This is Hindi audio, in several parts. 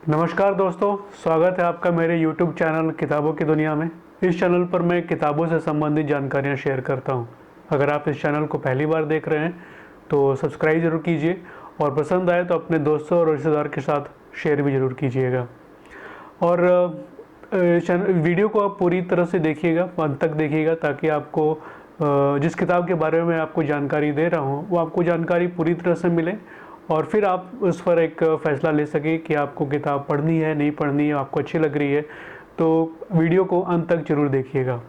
नमस्कार दोस्तों, स्वागत है आपका मेरे YouTube चैनल किताबों की दुनिया में। इस चैनल पर मैं किताबों से संबंधित जानकारियाँ शेयर करता हूँ। अगर आप इस चैनल को पहली बार देख रहे हैं तो सब्सक्राइब ज़रूर कीजिए और पसंद आए तो अपने दोस्तों और रिश्तेदार के साथ शेयर भी ज़रूर कीजिएगा। और वीडियो को आप पूरी तरह से देखिएगा, अंत तक देखिएगा, ताकि आपको जिस किताब के बारे में आपको जानकारी दे रहा हूँ वो आपको जानकारी पूरी तरह से मिले और फिर आप उस पर एक फ़ैसला ले सकें कि आपको किताब पढ़नी है, नहीं पढ़नी है, आपको अच्छी लग रही है। तो वीडियो को अंत तक ज़रूर देखिएगा।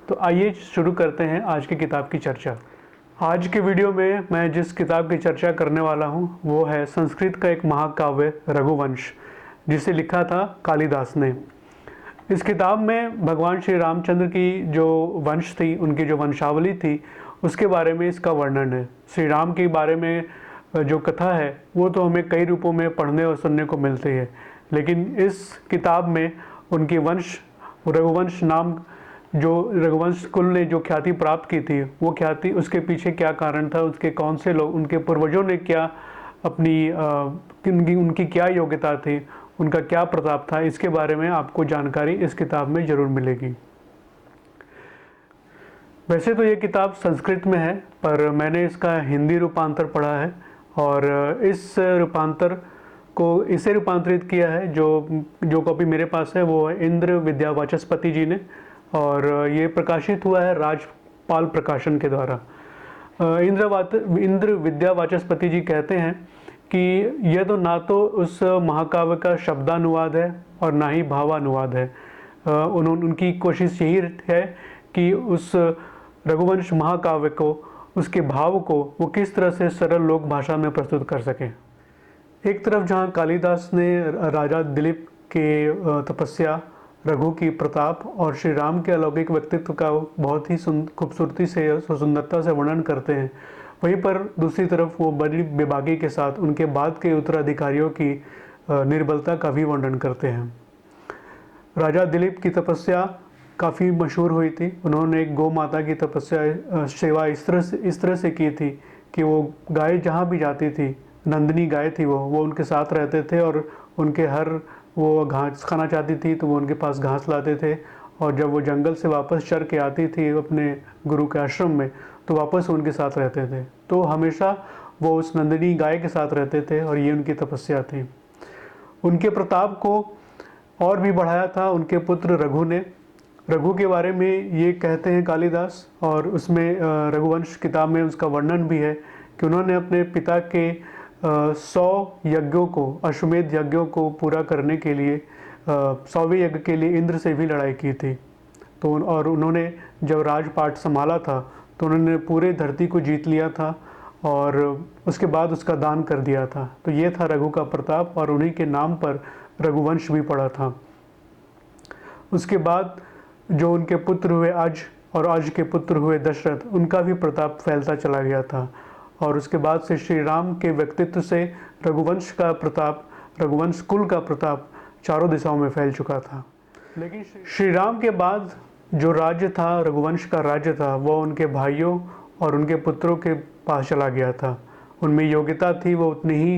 तो आइए शुरू करते हैं आज की किताब की चर्चा। आज के वीडियो में मैं जिस किताब की चर्चा करने वाला हूँ वो है संस्कृत का एक महाकाव्य रघुवंश, जिसे लिखा था कालिदास ने। इस किताब में भगवान श्री रामचंद्र की जो वंश थी, उनकी जो वंशावली थी, उसके बारे में इसका वर्णन है। श्री राम के बारे में जो कथा है वो तो हमें कई रूपों में पढ़ने और सुनने को मिलती है, लेकिन इस किताब में उनकी वंश रघुवंश नाम, जो रघुवंश कुल ने जो ख्याति प्राप्त की थी, वो ख्याति, उसके पीछे क्या कारण था, उसके कौन से लोग, उनके पूर्वजों ने क्या अपनी उनकी क्या योग्यता थी, उनका क्या प्रताप था, इसके बारे में आपको जानकारी इस किताब में ज़रूर मिलेगी। वैसे तो ये किताब संस्कृत में है, पर मैंने इसका हिंदी रूपांतर पढ़ा है और इस रूपांतर को इसे रूपांतरित किया है, जो कॉपी मेरे पास है वो है इंद्र विद्या वाचस्पति जी ने, और ये प्रकाशित हुआ है राजपाल प्रकाशन के द्वारा। इंद्र विद्या वाचस्पति जी कहते हैं कि यह तो ना तो उस महाकाव्य का शब्दानुवाद है और ना ही भावानुवाद है। उनकी कोशिश यही है कि उस रघुवंश महाकाव्य को, उसके भाव को वो किस तरह से सरल लोक भाषा में प्रस्तुत कर सकें। एक तरफ जहाँ कालिदास ने राजा दिलीप के तपस्या, रघु की प्रताप और श्री राम के अलौकिक व्यक्तित्व का बहुत ही खूबसूरती से, सुंदरता से वर्णन करते हैं, वहीं पर दूसरी तरफ वो बड़ी बेबाकी के साथ उनके बाद के उत्तराधिकारियों की निर्बलता का भी वर्णन करते हैं। राजा दिलीप की तपस्या काफ़ी मशहूर हुई थी। उन्होंने एक गौ माता की तपस्या सेवा इस तरह से की थी कि वो गाय जहाँ भी जाती थी, नंदिनी गाय थी, वो उनके साथ रहते थे और उनके वो घास खाना चाहती थी तो वो उनके पास घास लाते थे, और जब वो जंगल से वापस चर के आती थी अपने गुरु के आश्रम में तो वापस उनके साथ रहते थे। तो हमेशा वो उस नंदिनी गाय के साथ रहते थे और ये उनकी तपस्या थी। उनके प्रताप को और भी बढ़ाया था उनके पुत्र रघु ने। रघु के बारे में ये कहते हैं कालिदास, और उसमें रघुवंश किताब में उसका वर्णन भी है कि उन्होंने अपने पिता के 100 यज्ञों को, अश्वमेध यज्ञों को पूरा करने के लिए 100वें यज्ञ के लिए इंद्र से भी लड़ाई की थी। तो और उन्होंने जब राजपाट संभाला था तो उन्होंने पूरे धरती को जीत लिया था और उसके बाद उसका दान कर दिया था। तो ये था रघु का प्रताप, और उन्हीं के नाम पर रघुवंश भी पड़ा था। उसके बाद जो उनके पुत्र हुए अज, और अज के पुत्र हुए दशरथ, उनका भी प्रताप फैलता चला गया था। और उसके बाद से श्री राम के व्यक्तित्व से रघुवंश का प्रताप, रघुवंश कुल का प्रताप चारों दिशाओं में फैल चुका था। लेकिन श्री राम के बाद जो राज्य था, रघुवंश का राज्य था, वो उनके भाइयों और उनके पुत्रों के पास चला गया था। उनमें योग्यता थी, वो उतने ही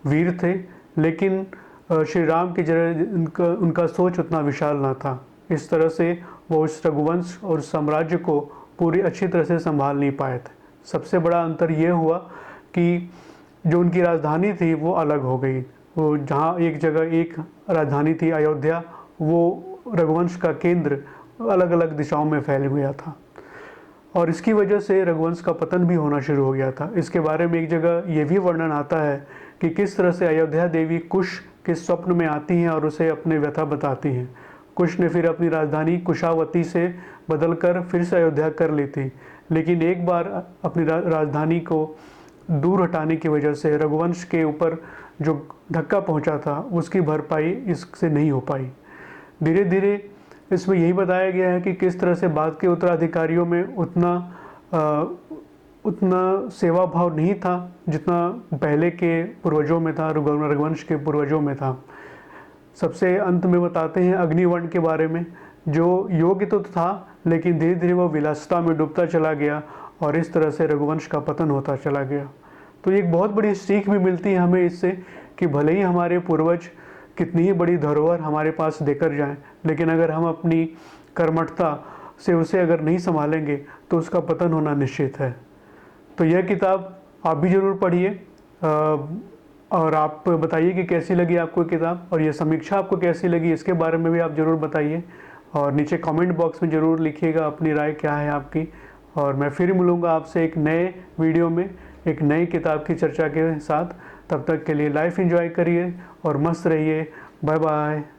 वीर थे, लेकिन श्री राम की जगह उनका सोच उतना विशाल ना था। इस तरह से वो उस रघुवंश और साम्राज्य को पूरी अच्छी तरह से संभाल नहीं पाए थे। सबसे बड़ा अंतर ये हुआ कि जो उनकी राजधानी थी वो अलग हो गई। वो जहाँ एक जगह एक राजधानी थी अयोध्या, वो रघुवंश का केंद्र अलग अलग दिशाओं में फैल गया था, और इसकी वजह से रघुवंश का पतन भी होना शुरू हो गया था। इसके बारे में एक जगह ये भी वर्णन आता है कि किस तरह से अयोध्या देवी कुश के स्वप्न में आती हैं और उसे अपने व्यथा बताती हैं। कुश ने फिर अपनी राजधानी कुशावती से बदलकर फिर से अयोध्या कर ली थी, लेकिन एक बार अपनी राजधानी को दूर हटाने की वजह से रघुवंश के ऊपर जो धक्का पहुंचा था उसकी भरपाई इससे नहीं हो पाई। धीरे धीरे इसमें यही बताया गया है कि किस तरह से बाद के उत्तराधिकारियों में उतना सेवा भाव नहीं था जितना पहले के पूर्वजों में था, रघुवंश के पूर्वजों में था। सबसे अंत में बताते हैं अग्निवर्ण के बारे में, जो योग्य तो था लेकिन धीरे धीरे वो विलासिता में डूबता चला गया और इस तरह से रघुवंश का पतन होता चला गया। तो एक बहुत बड़ी सीख भी मिलती है हमें इससे कि भले ही हमारे पूर्वज कितनी ही बड़ी धरोहर हमारे पास देकर जाएं, लेकिन अगर हम अपनी कर्मठता से उसे अगर नहीं संभालेंगे तो उसका पतन होना निश्चित है। तो यह किताब आप भी ज़रूर पढ़िए, और आप बताइए कि कैसी लगी आपको किताब, और यह समीक्षा आपको कैसी लगी इसके बारे में भी आप ज़रूर बताइए, और नीचे कमेंट बॉक्स में ज़रूर लिखिएगा अपनी राय क्या है आपकी। और मैं फिर मिलूँगा आपसे एक नए वीडियो में एक नई किताब की चर्चा के साथ। तब तक के लिए लाइफ एंजॉय करिए और मस्त रहिए। Bye bye.